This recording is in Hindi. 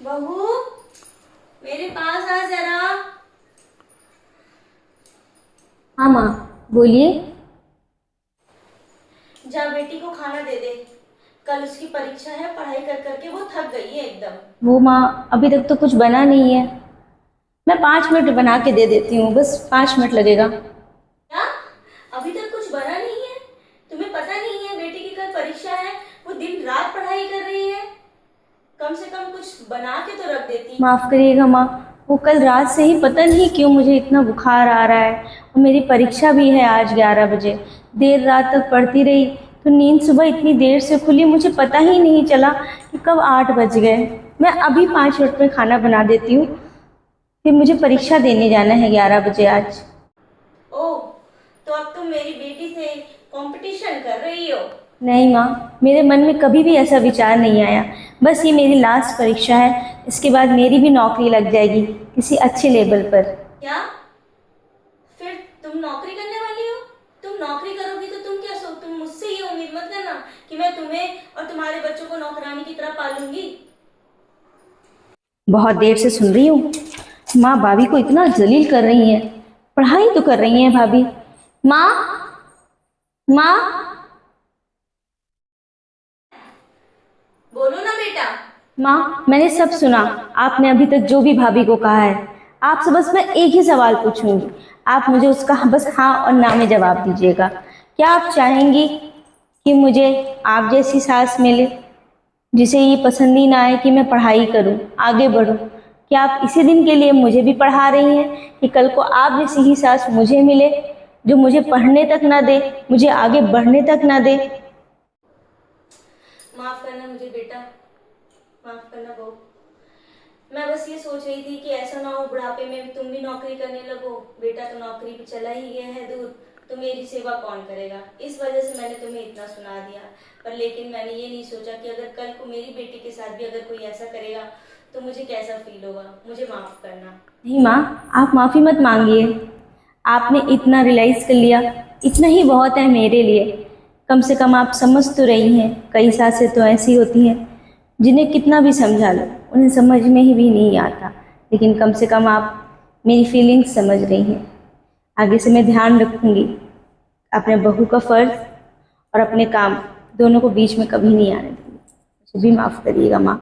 बहू, मेरे पास आ जरा। हाँ माँ, बोलिए। जा बेटी को खाना दे दे। कल उसकी परीक्षा है, पढ़ाई कर करके वो थक गई है एकदम। वो माँ, अभी तक तो कुछ बना नहीं है। मैं 5 मिनट बना के दे देती हूँ, बस 5 मिनट लगेगा। क्या? अभी तक कुछ बना नहीं है? तुम्हें पता नहीं है बेटी की कल परीक्षा है? वो दिन रात पढ़ाई कर रही है। कम से कम कुछ बना के तो रख देती। माफ़ करिएगा माँ, वो कल रात से ही पता नहीं क्यों मुझे इतना बुखार आ रहा है, और मेरी परीक्षा भी है आज 11 बजे। देर रात तक पढ़ती रही तो नींद सुबह इतनी देर से खुली, मुझे पता ही नहीं चला कि कब 8 बज गए। मैं अभी 5 मिनट में खाना बना देती हूँ, फिर मुझे परीक्षा देने जाना है 11 बजे आज। ओह, तो अब तुम मेरी बेटी से कंपटीशन कर रही हो? नहीं माँ, मेरे मन में कभी भी ऐसा विचार नहीं आया। बस ये मेरी लास्ट परीक्षा है, इसके बाद मेरी भी नौकरी लग जाएगी किसी अच्छे लेवल पर। क्या? फिर तुम नौकरी करने वाली हो? तुम नौकरी करोगी तो तुम मुझसे ये उम्मीद मत करना कि मैं तुम्हें और तुम्हारे बच्चों को नौकरानी की तरह पालूंगी। बहुत देर से सुन रही हूँ, माँ भाभी को इतना जलील कर रही हैं। पढ़ाई तो कर रही हैं भाभी। माँ, माँ। बोलो ना बेटा। माँ, मैंने सब सुना। आपने अभी तक जो भी भाभी को कहा है, आपसे बस मैं एक ही सवाल पूछूंगी। आप मुझे उसका बस हाँ और ना में जवाब दीजिएगा। क्या आप चाहेंगी कि मुझे आप जैसी सास मिले, जिसे ये पसंद ही ना आए कि मैं पढ़ाई करूं, आगे बढ़ूं? क्या आप इसी दिन के लिए मुझे भी पढ़ा रही हैं कि कल को आप जैसी ही सास मुझे मिले, जो मुझे पढ़ने तक ना दे, मुझे आगे बढ़ने तक ना दे? माफ करना मुझे बेटा, माफ करना बहू। मैं बस ये सोच रही थी कि ऐसा ना हो बुढ़ापे में तुम भी नौकरी करने लगो। बेटा तो नौकरी पे चला ही गया है दूर, तो मेरी सेवा कौन करेगा? इस वजह से मैंने तुम्हें इतना सुना दिया। पर लेकिन मैंने ये नहीं सोचा कि अगर कल को मेरी बेटी के साथ भी अगर कोई ऐसा करेगा तो मुझे कैसा फील होगा। मुझे माफ करना। नहीं माँ, आप माफ़ी मत मांगिए। आपने इतना रियलाइज़ कर लिया, इतना ही बहुत है मेरे लिए। कम से कम आप समझ तो रही हैं। कई सासें तो ऐसी होती हैं जिन्हें कितना भी समझा लो उन्हें समझ में ही भी नहीं आता, लेकिन कम से कम आप मेरी फीलिंग्स समझ रही हैं। आगे से मैं ध्यान रखूंगी, अपने बहू का फ़र्ज और अपने काम दोनों को बीच में कभी नहीं आने दूंगी। मुझे भी माफ़ करिएगा माँ।